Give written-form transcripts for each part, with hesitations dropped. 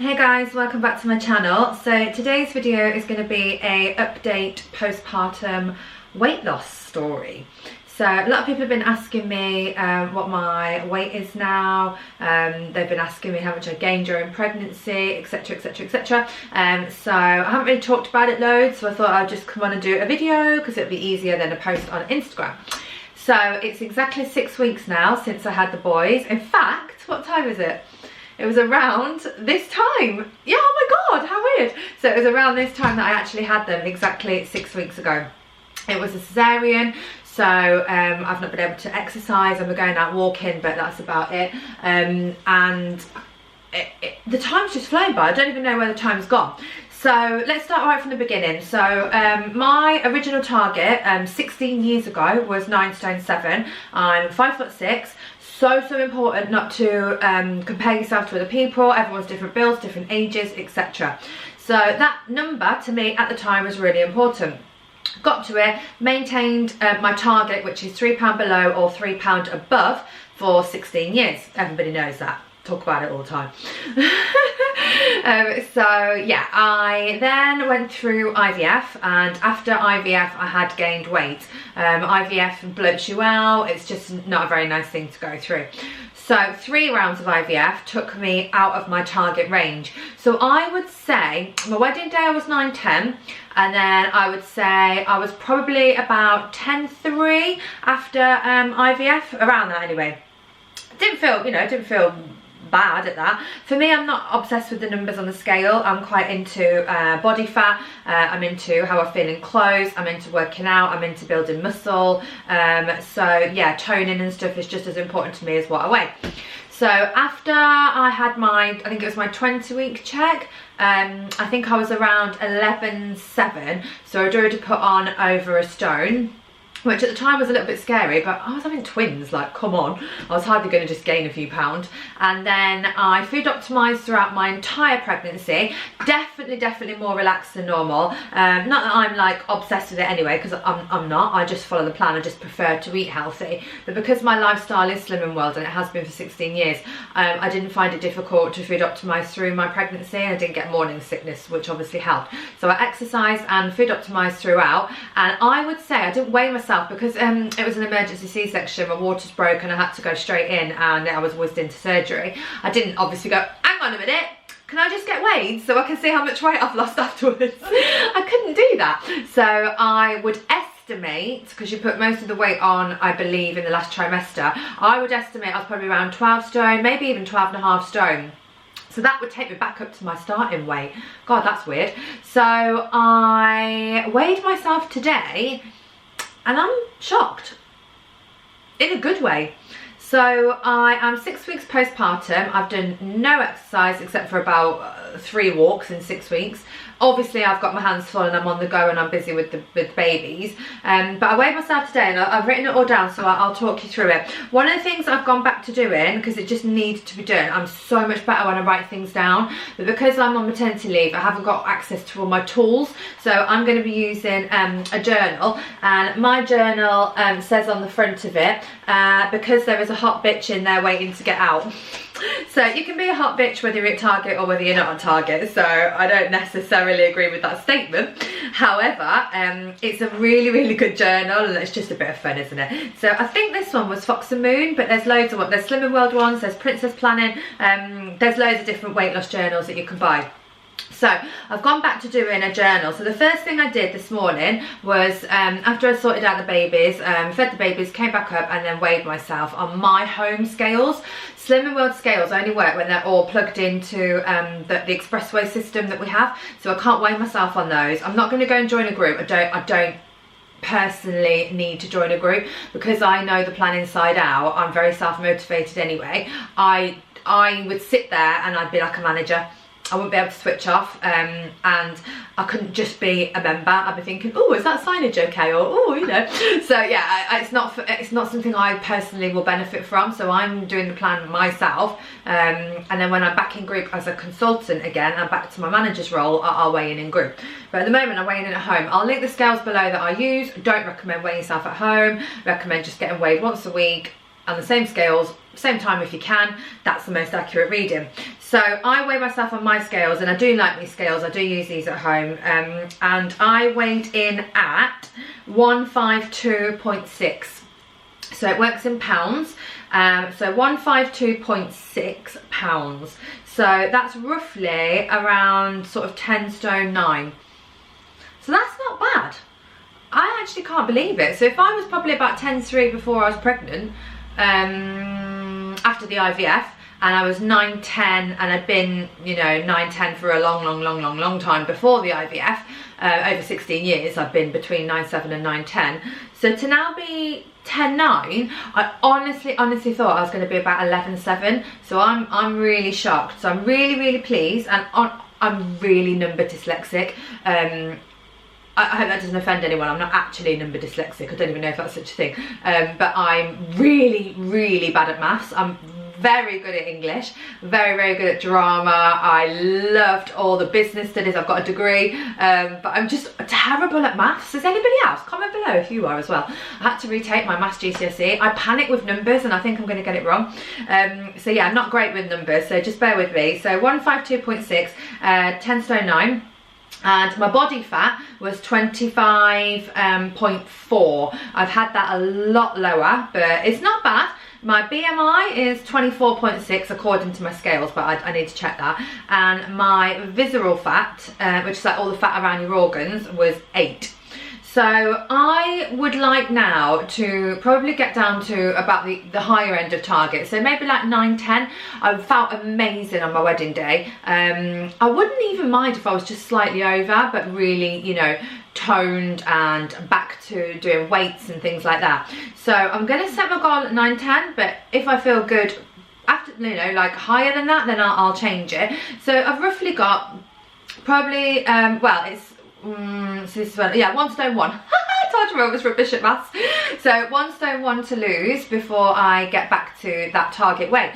Hey guys, welcome back to my channel. So today's video is going to be a update postpartum weight loss story. So a lot of people have been asking me what my weight is now. They've been asking me how much I gained during pregnancy, etc, etc, etc. So I haven't really talked about it loads, so I thought I'd just come on and do a video because it'd be easier than a post on Instagram. So it's exactly 6 weeks now since I had the boys. In fact, what time is it? It was around this time. Yeah, oh my god, how weird. So it was around this time that I actually had them, exactly 6 weeks ago. It was a cesarean, so I've not been able to exercise. I'm going out walking, but that's about it. The time's just flown by. I don't even know where the time's gone. So let's start right from the beginning. So my original target 16 years ago was 9 stone 7. I'm 5'6". So important not to compare yourself to other people. Everyone's different builds, different ages, etc. So that number to me at the time was really important. Got to it, maintained my target, which is £3 below or £3 above, for 16 years. Everybody knows that. Talk about it all the time. So yeah, I then went through IVF, and after IVF I had gained weight. IVF bloods you out. It's just not a very nice thing to go through. So 3 rounds of IVF took me out of my target range. So I would say my wedding day I was 9'10", and then I would say I was probably about 10'3" after IVF, around that anyway. Didn't feel bad at that. For me, I'm not obsessed with the numbers on the scale. I'm quite into body fat. I'm into how I feel in clothes. I'm into working out. I'm into building muscle. So yeah, toning and stuff is just as important to me as what I weigh. So after I had my, I think it was my 20-week check, I think I was around 11.7. So I'd already put on over a stone, which at the time was a little bit scary, but I was having twins, like, come on. I was hardly going to just gain a few pounds. And then I food optimised throughout my entire pregnancy. Definitely more relaxed than normal. Not that I'm like obsessed with it anyway, because I'm not. I just follow the plan. I just prefer to eat healthy. But because my lifestyle is Slimming World, and it has been for 16 years, I didn't find it difficult to food optimise through my pregnancy, and I didn't get morning sickness, which obviously helped. So I exercised and food optimised throughout, and I would say I didn't weigh myself because it was an emergency C-section. My waters broke and I had to go straight in, and I was whizzed into surgery. I didn't obviously go, hang on a minute, can I just get weighed so I can see how much weight I've lost afterwards? I couldn't do that. So I would estimate, because you put most of the weight on, I believe, in the last trimester, I would estimate I was probably around 12 stone, maybe even 12.5 stone. So that would take me back up to my starting weight. God, that's weird. So I weighed myself today, and I'm shocked, in a good way. So I am 6 weeks postpartum. I've done no exercise except for about 3 walks in 6 weeks. Obviously I've got my hands full and I'm on the go and I'm busy with babies. But I weighed myself today, and I've written it all down, so I'll talk you through it. One of the things I've gone back to doing, because it just needs to be done, I'm so much better when I write things down, but because I'm on maternity leave, I haven't got access to all my tools. So I'm going to be using a journal, and my journal says on the front of it, because there is a hot bitch in there waiting to get out. So you can be a hot bitch whether you're at Target or whether you're not on Target, so I don't necessarily agree with that statement. However, it's a really good journal, and it's just a bit of fun, isn't it? So I think this one was Fox and Moon, but there's loads of there's Slimming World ones, there's Princess Planning, there's loads of different weight loss journals that you can buy. So I've gone back to doing a journal. So the first thing I did this morning was, after I sorted out the babies, fed the babies, came back up, and then weighed myself on my home scales. Slimming World scales only work when they're all plugged into the expressway system that we have, so I can't weigh myself on those. I'm not going to go and join a group. I don't personally need to join a group, because I know the plan inside out. I'm very self-motivated anyway. I would sit there and I'd be like a manager. I wouldn't be able to switch off, and I couldn't just be a member. I'd be thinking, oh, is that signage okay, or oh, you know. So yeah, it's not something I personally will benefit from. So I'm doing the plan myself, and then when I'm back in group as a consultant again, I'm back to my manager's role. I'll weigh in group. But at the moment, I'm weighing in at home. I'll link the scales below that I use. Don't recommend weighing yourself at home. Recommend just getting weighed once a week on the same scales same time if you can, that's the most accurate reading. So I weigh myself on my scales, and I do like these scales, I do use these at home, and I weighed in at 152.6. so it works in pounds, so 152.6 pounds, so that's roughly around sort of 10 stone 9, so that's not bad. I actually can't believe it. So if I was probably about 10.3 before I was pregnant, after the IVF, and I was 9.10, and I'd been, you know, 9.10 for a long time before the IVF, over 16 years I've been between 9.7 and 9.10, so to now be 10.9, I honestly thought I was going to be about 11.7, so I'm really shocked. So I'm really pleased, and I'm really number dyslexic. I hope that doesn't offend anyone. I'm not actually number dyslexic. I don't even know if that's such a thing. But I'm really bad at maths. I'm very good at English, very good at drama. I loved all the business studies. I've got a degree, but I'm just terrible at maths. Is anybody else? Comment below if you are as well. I had to retake my maths GCSE. I panic with numbers, and I think I'm going to get it wrong. So yeah, I'm not great with numbers, so just bear with me. So 152.6, 10 stone 9. And my body fat was 25.4. I've had that a lot lower, but it's not bad. My BMI is 24.6 according to my scales, but I need to check that. And my visceral fat, which is like all the fat around your organs, was 8. So I would like now to probably get down to about the higher end of target. So maybe like 9-10. I felt amazing on my wedding day. I wouldn't even mind if I was just slightly over, but really, you know, toned and back to doing weights and things like that. So I'm going to set my goal at 9-10, but if I feel good after, you know, like higher than that, then I'll change it. So I've roughly got probably, well, it's, so this is one, yeah, 1 stone 1. I told you I was rubbish at maths. So 1 stone 1 to lose before I get back to that target weight.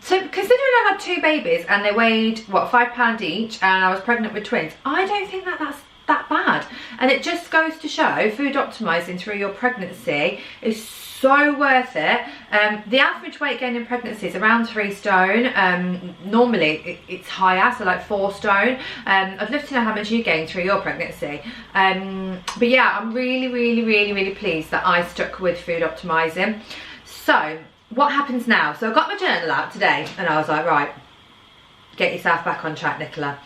So considering I had 2 babies and they weighed, what, £5 each, and I was pregnant with twins, I don't think that's that bad. And it just goes to show food optimizing through your pregnancy is so worth it. The average weight gain in pregnancy is around 3 stone. Normally it's higher, so like 4 stone. I'd love to know how much you gained through your pregnancy. But yeah, I'm really pleased that I stuck with food optimizing. So what happens now? So I got my journal out today, and I was like, right, get yourself back on track, Nicola.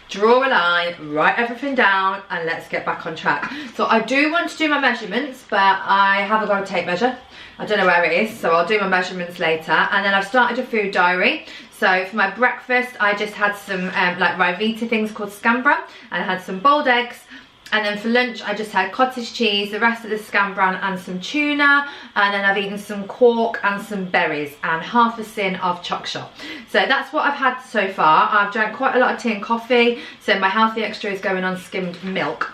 Draw a line, write everything down, and let's get back on track. So I do want to do my measurements, but I haven't got a tape measure. I don't know where it is, so I'll do my measurements later. And then I've started a food diary. So for my breakfast, I just had some like Ryvita things called Scambra, and I had some boiled eggs. And then for lunch, I just had cottage cheese, the rest of the Scambran, and some tuna. And then I've eaten some quark and some berries and half a tin of choc shop. So that's what I've had so far. I've drank quite a lot of tea and coffee. So my healthy extra is going on skimmed milk.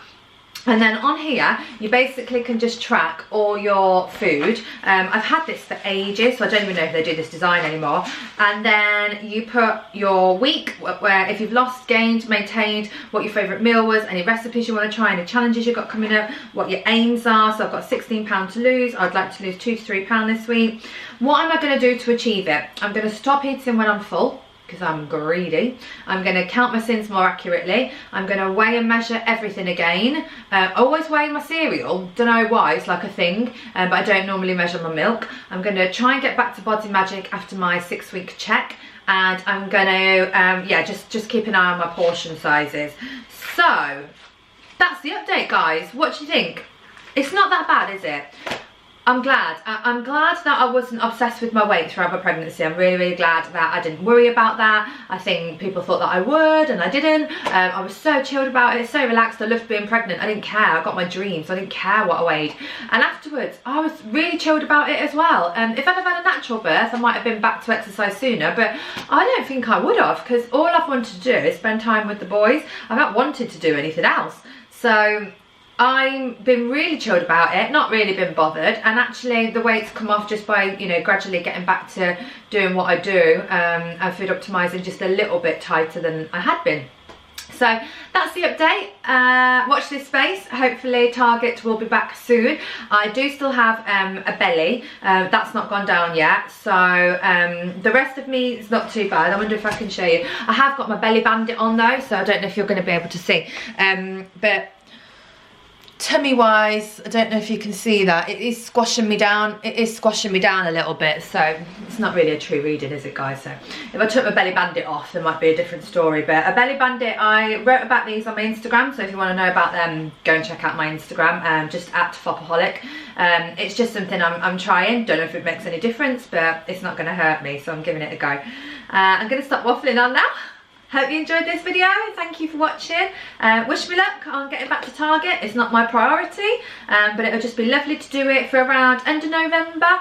And then on here, you basically can just track all your food. I've had this for ages, so I don't even know if they do this design anymore. And then you put your week, where if you've lost, gained, maintained, what your favourite meal was, any recipes you want to try, any challenges you've got coming up, what your aims are. So I've got £16 to lose. I'd like to lose £2 to £3 this week. What am I going to do to achieve it? I'm going to stop eating when I'm full, because I'm greedy. I'm going to count my sins more accurately. I'm going to weigh and measure everything again. Always weighing my cereal. Don't know why, it's like a thing, but I don't normally measure my milk. I'm going to try and get back to Body Magic after my 6-week check, and I'm going to yeah, just keep an eye on my portion sizes. So that's the update, guys. What do you think? It's not that bad, is it? I'm glad. I'm glad that I wasn't obsessed with my weight throughout my pregnancy. I'm really glad that I didn't worry about that. I think people thought that I would, and I didn't. I was so chilled about it, so relaxed. I loved being pregnant. I didn't care. I got my dreams. I didn't care what I weighed. And afterwards, I was really chilled about it as well. If I'd have had a natural birth, I might have been back to exercise sooner, but I don't think I would have, because all I've wanted to do is spend time with the boys. I've not wanted to do anything else. So I've been really chilled about it, not really been bothered, and actually the weight's come off just by, you know, gradually getting back to doing what I do, and food optimising just a little bit tighter than I had been. So that's the update. Watch this space. Hopefully Target will be back soon. I do still have a belly. That's not gone down yet. So the rest of me is not too bad. I wonder if I can show you. I have got my belly bandit on though, so I don't know if you're going to be able to see. But tummy wise, I don't know if you can see that. It is squashing me down. It is squashing me down a little bit. So it's not really a true reading, is it, guys? So if I took my belly bandit off, there might be a different story. But a belly bandit, I wrote about these on my Instagram. So if you want to know about them, go and check out my Instagram, just at Fopaholic. It's just something I'm trying. Don't know if it makes any difference, but it's not going to hurt me. So I'm giving it a go. I'm going to stop waffling on now. Hope you enjoyed this video. Thank you for watching. Wish me luck on getting back to Target. It's not my priority, but it would just be lovely to do it for around end of November,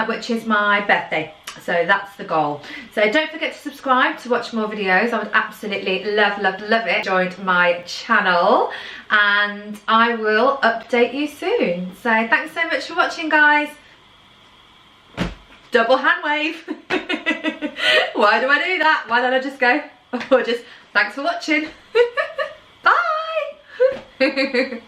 which is my birthday. So that's the goal. So don't forget to subscribe to watch more videos. I would absolutely love it. Joined my channel, and I will update you soon. So thanks so much for watching, guys. Double hand wave. Why do I do that? Why don't I just go? Or just thanks for watching. Bye.